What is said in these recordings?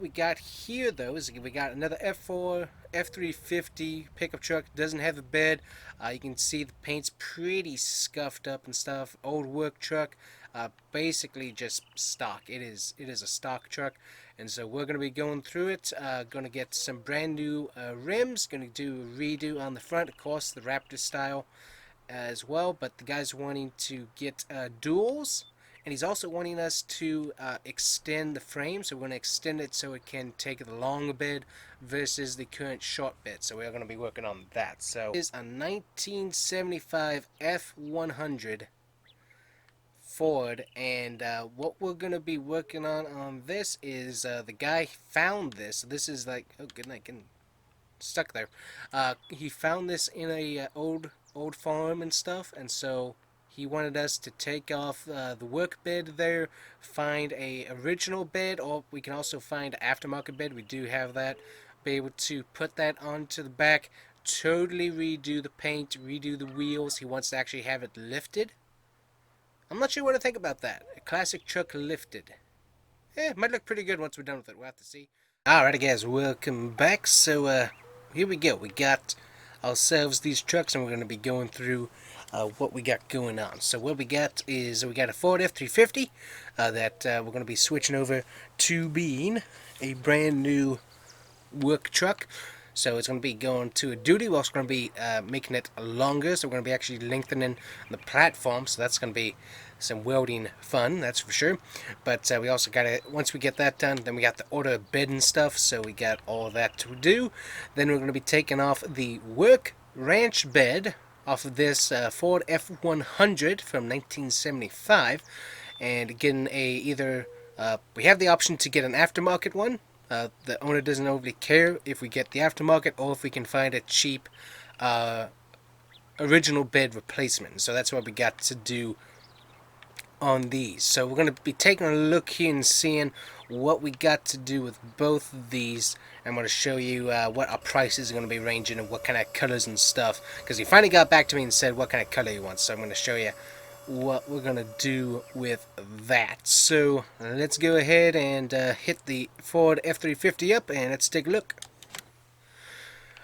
we got here though is we got another F-350 pickup truck. Doesn't have a bed. You can see the paint's pretty scuffed up and stuff. Old work truck. Basically just stock. It is a stock truck, and so we're gonna be going through it. Gonna get some brand new rims. Gonna do a redo on the front, of course, the Raptor style as well. But the guy's wanting to get duals. And he's also wanting us to extend the frame, so we're going to extend it so it can take the long bed versus the current short bed. So we're going to be working on that. So this is a 1975 F-100 Ford, and what we're going to be working on this is the guy found this. This is like, oh good night, getting stuck there. He found this in a old farm and stuff, and so he wanted us to take off the work bed there, find a original bed, or we can also find aftermarket bed. We do have that. Be able to put that onto the back, totally redo the paint, redo the wheels. He wants to actually have it lifted. I'm not sure what to think about that. A classic truck lifted. It might look pretty good once we're done with it. We'll have to see. Alright guys, welcome back. So here we go. We got ourselves these trucks, and we're going to be going through what we got going on. So what we got is we got a Ford F-350 that we're going to be switching over to being a brand new work truck. So it's going to be going to a duty. We're also going to be making it longer, so we're going to be actually lengthening the platform. So that's going to be some welding fun, that's for sure. But we also got to, once we get that done, then we got the order of bed and stuff. So we got all that to do. Then we're going to be taking off the work ranch bed off of this Ford F-100 from 1975, and getting a either we have the option to get an aftermarket one. The owner doesn't overly care if we get the aftermarket or if we can find a cheap original bed replacement. So that's what we got to do on these. So we're going to be taking a look here and seeing what we got to do with both of these. I'm going to show you what our prices are going to be ranging and what kind of colors and stuff, because he finally got back to me and said what kind of color he wants. So I'm going to show you what we're going to do with that. So let's go ahead and hit the Ford F-350 up, and let's take a look.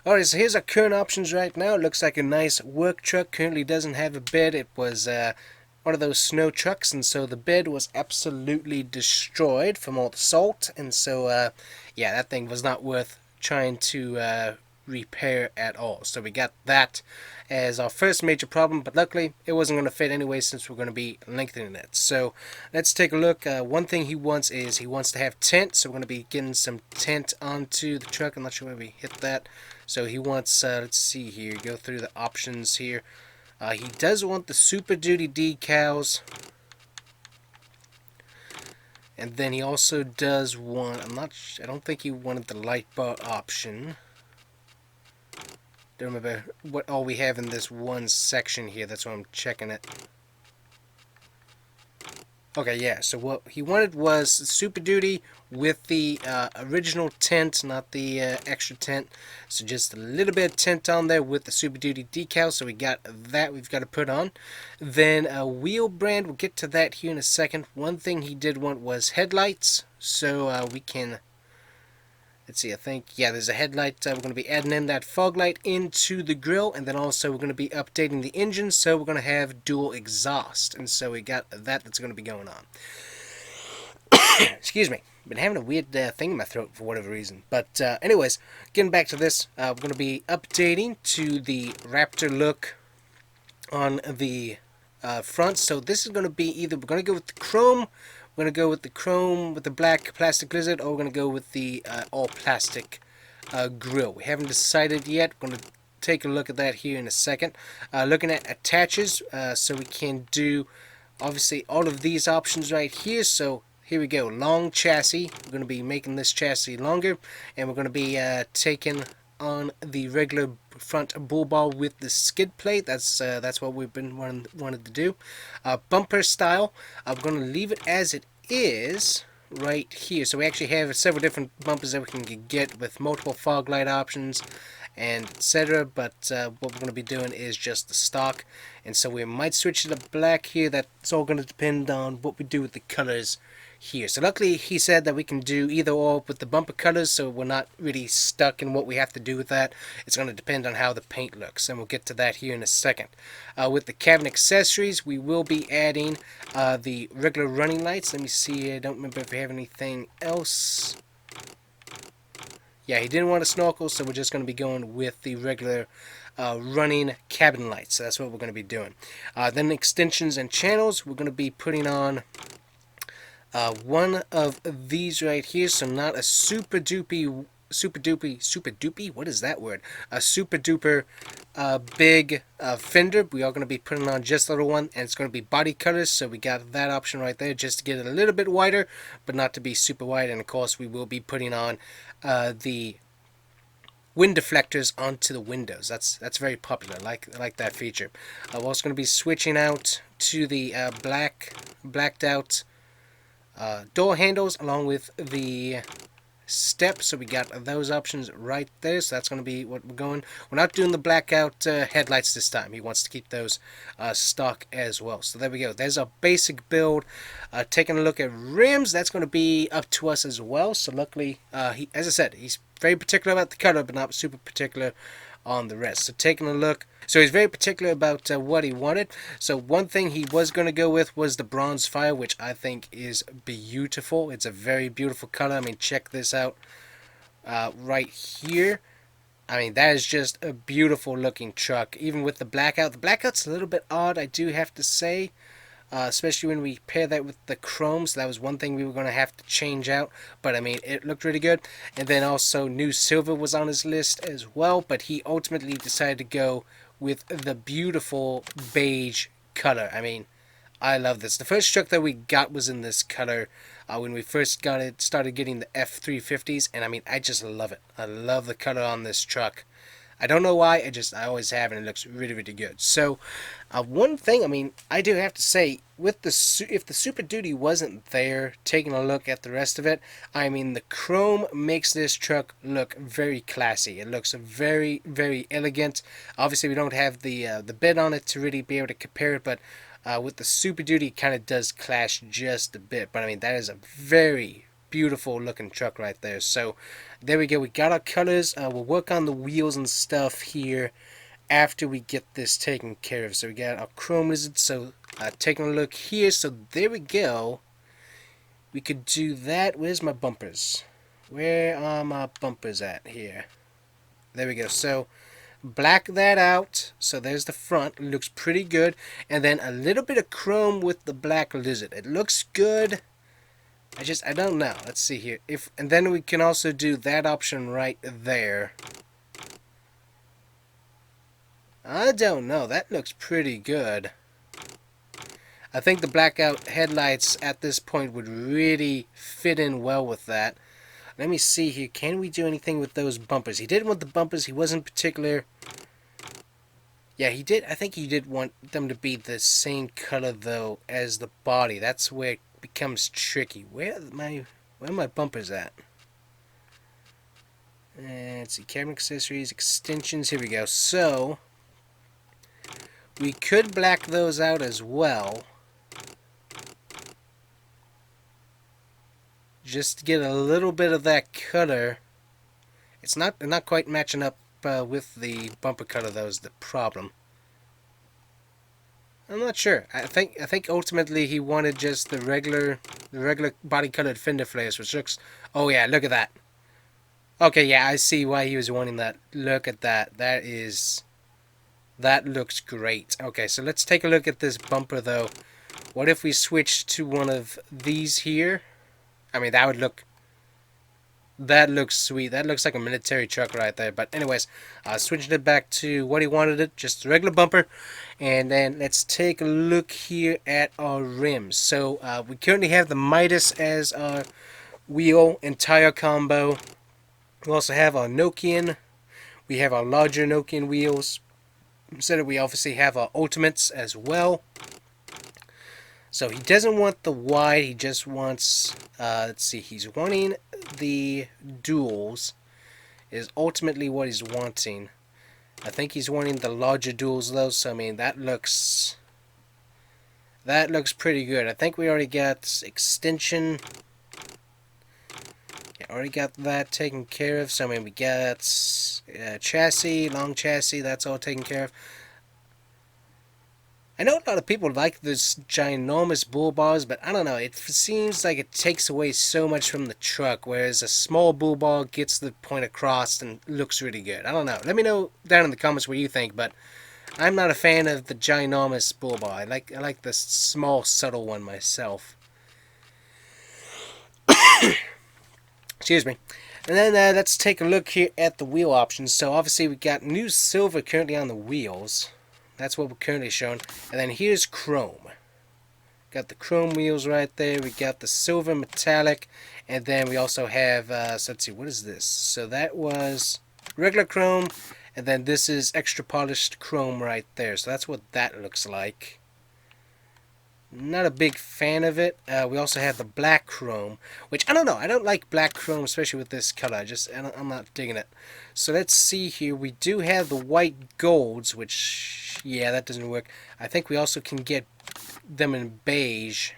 Alright, so here's our current options right now. It looks like a nice work truck. Currently doesn't have a bed. It was one of those snow trucks, and so the bed was absolutely destroyed from all the salt, and so yeah, that thing was not worth trying to repair at all. So we got that as our first major problem, but luckily it wasn't going to fit anyway since we're going to be lengthening it. So let's take a look. One thing he wants is he wants to have tent, so we're going to be getting some tent onto the truck. I'm not sure where we hit that. So he wants, let's see here, go through the options here. He does want the Super Duty decals, and then he also does want, I don't think he wanted the light bar option. Don't remember what all we have in this one section here, that's why I'm checking it. Okay, yeah, so what he wanted was Super Duty with the original tent, not the extra tent. So just a little bit of tent on there with the Super Duty decal. So we got that we've got to put on. Then wheel brand, we'll get to that here in a second. One thing he did want was headlights. So we can, let's see, I think, yeah, there's a headlight. We're going to be adding in that fog light into the grill, and then also we're going to be updating the engine, so we're going to have dual exhaust, and so we got that's going to be going on. Excuse me, been having a weird thing in my throat for whatever reason. But anyways, getting back to this, we're going to be updating to the Raptor look on the front. So this is going to be either we're going to go with the chrome. We're going to go with the chrome with the black plastic lizard, or we're going to go with the all plastic grill. We haven't decided yet. We're going to take a look at that here in a second. Looking at attaches, so we can do obviously all of these options right here. So here we go, long chassis. We're going to be making this chassis longer, and we're going to be taking on the regular front bull bar with the skid plate. That's what we've been wanted to do. Bumper style, I'm going to leave it as it is right here. So we actually have several different bumpers that we can get with multiple fog light options and etc. But what we're going to be doing is just the stock, and so we might switch to the black here. That's all going to depend on what we do with the colors here. So luckily he said that we can do either or with the bumper colors, so we're not really stuck in what we have to do with that. It's going to depend on how the paint looks, and we'll get to that here in a second. With the cabin accessories, we will be adding the regular running lights. Let me see, I don't remember if we have anything else. Yeah, he didn't want a snorkel, so we're just going to be going with the regular running cabin lights. So that's what we're going to be doing. Then extensions and channels, we're going to be putting on one of these right here, so not a super duper, what is that word? A super duper big fender. We are going to be putting on just a little one, and it's going to be body colors, so we got that option right there just to get it a little bit wider, but not to be super wide. And of course we will be putting on the wind deflectors onto the windows. That's very popular. I like that feature. We're also going to be switching out to the blacked out door handles along with the steps, so we got those options right there. So that's going to be what we're going. We're not doing the blackout headlights this time. He wants to keep those stock as well. So there we go. There's our basic build. Taking a look at rims, that's going to be up to us as well. So luckily, as I said, he's very particular about the color, but not super particular on the rest. So taking a look, so he's very particular about what he wanted. So one thing he was going to go with was the bronze fire, which I think is beautiful. It's a very beautiful color. I mean, check this out right here. I mean, that is just a beautiful looking truck, even with the blackout. The blackout's a little bit odd, I do have to say. Especially when we pair that with the chrome, so that was one thing we were going to have to change out, but I mean, it looked really good. And then also new silver was on his list as well, but he ultimately decided to go with the beautiful beige color. I mean, I love this. The first truck that we got was in this color when we first started getting the F-350s, and I mean, I just love it. I love the color on this truck. I don't know why, I always have, and it looks really, really good. So, one thing, I mean, I do have to say, with if the Super Duty wasn't there, taking a look at the rest of it, I mean, the chrome makes this truck look very classy. It looks very, very elegant. Obviously, we don't have the bed on it to really be able to compare it, but with the Super Duty, it kind of does clash just a bit. But I mean, that is a very beautiful looking truck right there. So there we go. We got our colors. We'll work on the wheels and stuff here after we get this taken care of. So we got our chrome lizard. So taking a look here. So there we go. We could do that. Where's my bumpers? Where are my bumpers at here? There we go. So black that out. So there's the front. It looks pretty good. And then a little bit of chrome with the black lizard. It looks good. I don't know. Let's see here. And then we can also do that option right there. I don't know. That looks pretty good. I think the blackout headlights at this point would really fit in well with that. Let me see here. Can we do anything with those bumpers? He did want the bumpers. He wasn't particular. Yeah, he did. I think he did want them to be the same color, though, as the body. That's where it becomes tricky. Where are my bumpers at? Let's see, camera accessories, extensions. Here we go. So we could black those out as well, just to get a little bit of that color. It's not quite matching up with the bumper color. That was the problem. I'm not sure. I think ultimately he wanted just the regular body colored fender flares, which looks. Oh yeah, look at that. Okay, yeah, I see why he was wanting that. Look at that. That looks great. Okay, so let's take a look at this bumper though. What if we switch to one of these here? I mean, that would look. That looks sweet. That looks like a military truck right there. But anyways, switching it back to what he wanted it, just a regular bumper. And then let's take a look here at our rims. So we currently have the Midas as our wheel and tire combo. We also have our Nokian. We have our larger Nokian wheels. So we obviously have our Ultimates as well. So he doesn't want the wide, he just wants, let's see, he's wanting the duals. is ultimately what he's wanting. I think he's wanting the larger duals though, so I mean that looks pretty good. I think we already got extension. Yeah, already got that taken care of. So I mean we got chassis, long chassis. That's all taken care of. I know a lot of people like this ginormous bull bars, but I don't know. It seems like it takes away so much from the truck, whereas a small bull bar gets the point across and looks really good. I don't know. Let me know down in the comments what you think, but I'm not a fan of the ginormous bull bar. I like the small, subtle one myself. Excuse me. And then let's take a look here at the wheel options. So obviously we got new silver currently on the wheels. That's what we're currently showing. And then here's chrome. Got the chrome wheels right there. We got the silver metallic. And then we also have, so let's see, what is this? So that was regular chrome. And then this is extra polished chrome right there. So that's what that looks like. Not a big fan of it. We also have the black chrome, which I don't know. I don't like black chrome, especially with this color. I'm not digging it. So let's see here. We do have the white golds, which, yeah, that doesn't work. I think we also can get them in beige.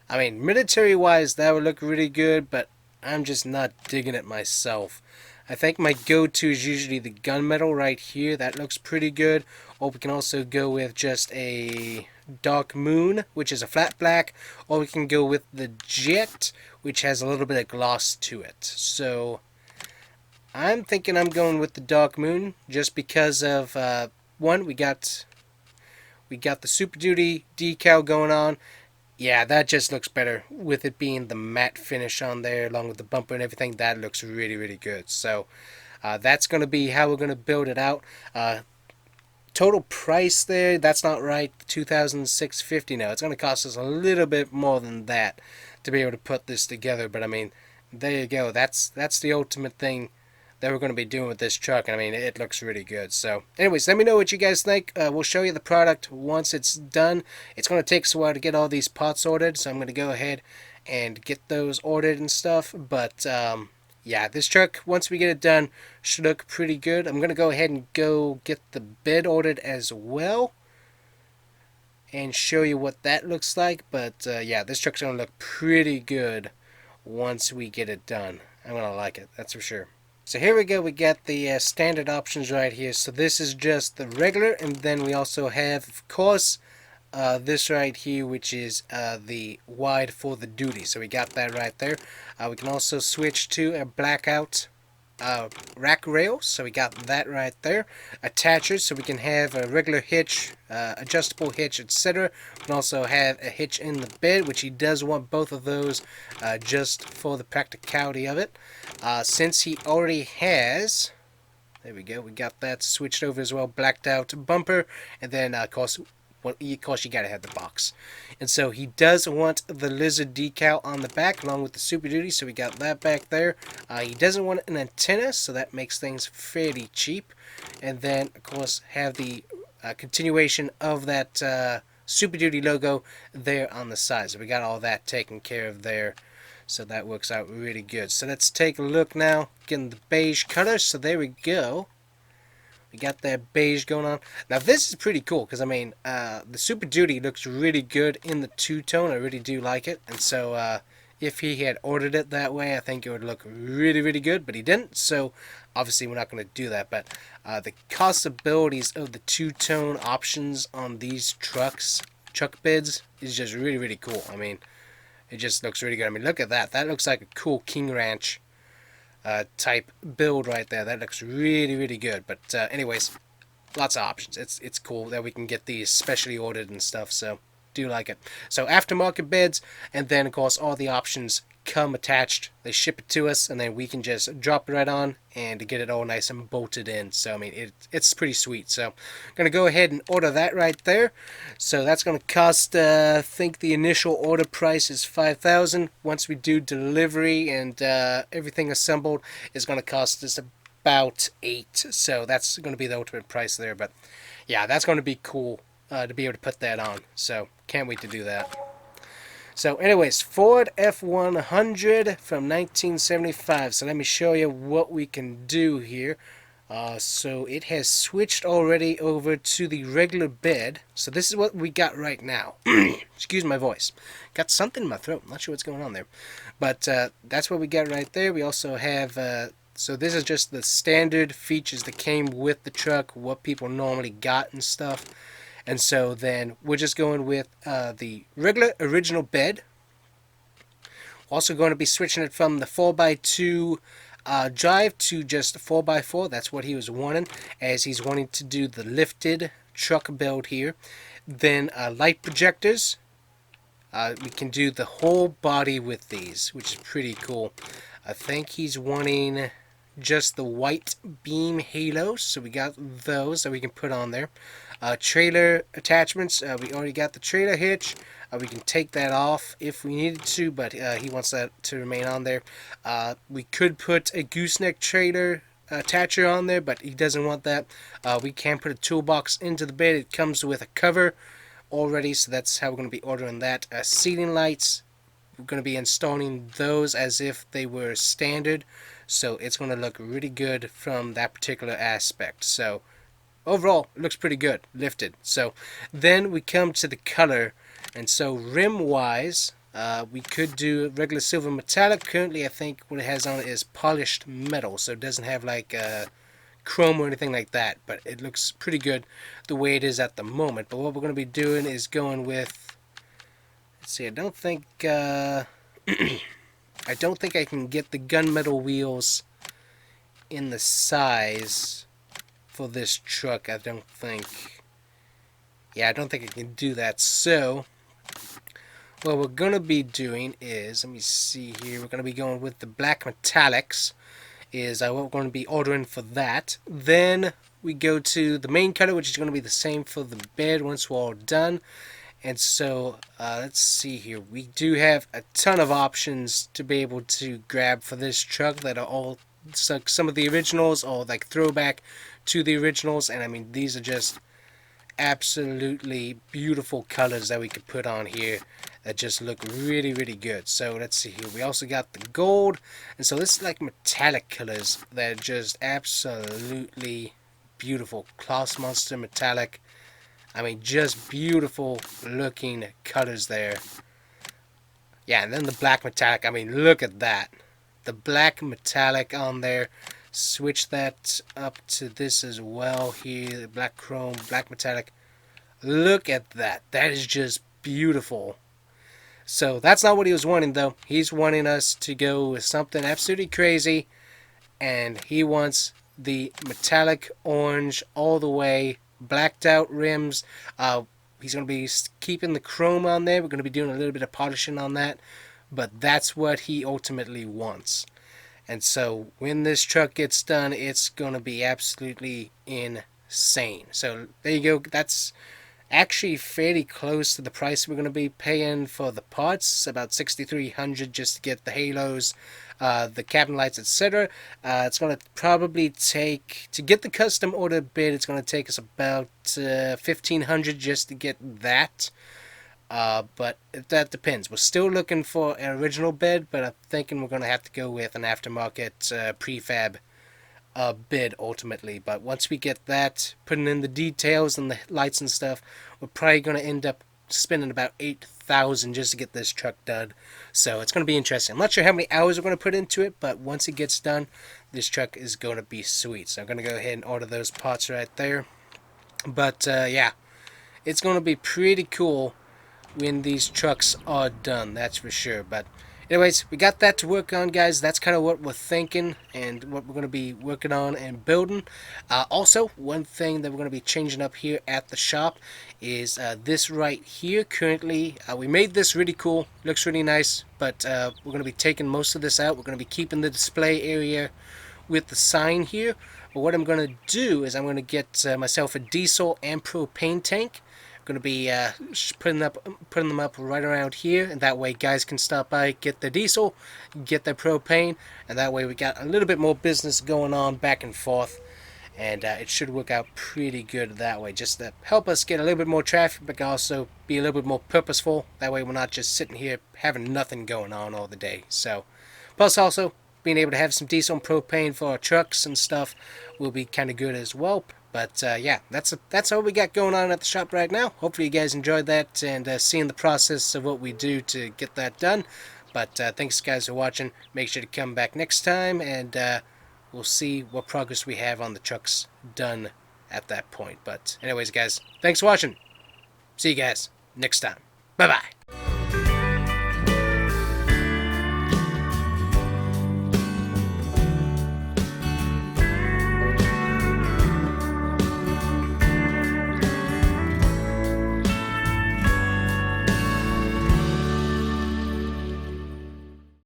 I mean, military-wise, that would look really good, but I'm just not digging it myself. I think my go-to is usually the gunmetal right here. That looks pretty good. Or we can also go with just a dark moon, which is a flat black. Or we can go with the jet, which has a little bit of gloss to it. So I'm thinking I'm going with the dark moon just because of one, we got the Super Duty decal going on. Yeah, that just looks better with it being the matte finish on there along with the bumper and everything. That looks really, really good. So that's going to be how we're going to build it out. Total price there, that's not right, $2,650 now. It's going to cost us a little bit more than that to be able to put this together. But I mean, there you go. That's the ultimate thing that we're going to be doing with this truck. I mean, it looks really good. So anyways, let me know what you guys think. We'll show you the product once it's done. It's going to take us a while to get all these parts ordered, so I'm going to go ahead and get those ordered and stuff. But yeah, this truck, once we get it done, should look pretty good. I'm going to go ahead and go get the bed ordered as well and show you what that looks like. But yeah, this truck's going to look pretty good once we get it done. I'm going to like it, that's for sure. So here we go, we got the standard options right here. So this is just the regular, and then we also have, of course, this right here, which is the wide for the duty. So we got that right there. We can also switch to a blackout rack rail, so we got that right there. Attachers, so we can have a regular hitch, adjustable hitch, etc. We can also have a hitch in the bed, which he does want both of those just for the practicality of it. Since he already has, there we go, we got that switched over as well, blacked out bumper, and then of course you gotta have the box. And so he does want the lizard decal on the back along with the Super Duty, so we got that back there. He doesn't want an antenna, so that makes things fairly cheap. And then of course have the continuation of that Super Duty logo there on the side. So we got all that taken care of there. So that works out really good. So let's take a look now, getting the beige color. So there we go. We got that beige going on. Now this is pretty cool because I mean the Super Duty looks really good in the two-tone. I really do like it. And so if he had ordered it that way, I think it would look really, really good. But he didn't, so obviously we're not going to do that. But the possibilities of the two-tone options on these truck beds is just really, really cool. I mean, it just looks really good. I mean, look at that. That looks like a cool King Ranch type build right there. That looks really, really good. But anyways, lots of options. It's cool that we can get these specially ordered and stuff. So do like it. So aftermarket beds, and then of course all the options come attached. They ship it to us, and then we can just drop it right on and get it all nice and bolted in. So I mean, it's pretty sweet. So I'm gonna go ahead and order that right there. So that's gonna cost I think the initial order price is $5,000. Once we do delivery and everything assembled, it's gonna cost us about $8,000. So that's gonna be the ultimate price there. But yeah, that's gonna be cool to be able to put that on. So can't wait to do that. So anyways, Ford F-100 from 1975. So let me show you what we can do here. So it has switched already over to the regular bed. So this is what we got right now. Excuse my voice. Got something in my throat. I'm not sure what's going on there. But that's what we got right there. We also have... so this is just the standard features that came with the truck, what people normally got and stuff. And so then we're just going with the regular original bed. Also going to be switching it from the 4x2 drive to just 4x4. That's what he was wanting, as he's wanting to do the lifted truck build here. Then light projectors. We can do the whole body with these, which is pretty cool. I think he's wanting just the white beam halos, so we got those that we can put on there. Trailer attachments, we already got the trailer hitch. We can take that off if we needed to, but he wants that to remain on there. We could put a gooseneck trailer attacher on there, but he doesn't want that. We can put a toolbox into the bed. It comes with a cover already, so that's how we're going to be ordering that. Ceiling lights, we're going to be installing those as if they were standard, so it's going to look really good from that particular aspect. So overall, it looks pretty good, lifted. So then we come to the color, and so rim wise, we could do regular silver metallic. Currently, I think what it has on it is polished metal, so it doesn't have like chrome or anything like that, but it looks pretty good the way it is at the moment. But what we're going to be doing is going with, let's see, I don't think I can get the gunmetal wheels in the size for this truck. I don't think I can do that. So what we're going to be doing is, let me see here, we're going to be going with the black metallics is what we're going to be ordering for that. Then we go to the main color, which is going to be the same for the bed once we're all done. And so let's see here, we do have a ton of options to be able to grab for this truck that are all some of the originals or like throwback to the originals. And I mean, these are just absolutely beautiful colors that we could put on here that just look really, really good. So let's see here, we also got the gold, and so this is like metallic colors that are just absolutely beautiful. Class Monster metallic, I mean, just beautiful looking colors there. Yeah, and then the black metallic, I mean, look at that, the black metallic on there. Switch that up to this as well here, the black chrome, black metallic. Look at that, that is just beautiful. So that's not what he was wanting though. He's wanting us to go with something absolutely crazy, and he wants the metallic orange all the way, blacked out rims. He's going to be keeping the chrome on there. We're going to be doing a little bit of polishing on that, but that's what he ultimately wants. And so when this truck gets done, it's going to be absolutely insane. So there you go. That's actually fairly close to the price we're going to be paying for the parts, about $6,300 just to get the halos, the cabin lights, etc. It's going to probably take, to get the custom order bid, it's going to take us about $1,500 just to get that. But that depends. We're still looking for an original bed, but I'm thinking we're going to have to go with an aftermarket prefab bid ultimately. But once we get that, putting in the details and the lights and stuff, we're probably going to end up spending about $8,000 just to get this truck done. So it's going to be interesting. I'm not sure how many hours we're going to put into it, but once it gets done, this truck is going to be sweet. So I'm going to go ahead and order those parts right there. But yeah, it's going to be pretty cool when these trucks are done, that's for sure. But anyways, we got that to work on, guys. That's kind of what we're thinking and what we're going to be working on and building. Also, one thing that we're going to be changing up here at the shop is this right here. Currently, we made this really cool, looks really nice, but we're going to be taking most of this out. We're going to be keeping the display area with the sign here. But what I'm going to do is I'm going to get myself a diesel and propane tank. Going to be putting them up right around here, and that way guys can stop by, get the diesel, get the propane, and that way we got a little bit more business going on back and forth. and it should work out pretty good that way, just to help us get a little bit more traffic, but also be a little bit more purposeful. That way we're not just sitting here having nothing going on all the day. So, plus also being able to have some diesel and propane for our trucks and stuff will be kind of good as well. But yeah, that's all we got going on at the shop right now. Hopefully you guys enjoyed that and seeing the process of what we do to get that done. But thanks guys for watching. Make sure to come back next time, and we'll see what progress we have on the trucks done at that point. But anyways guys, thanks for watching. See you guys next time. Bye bye.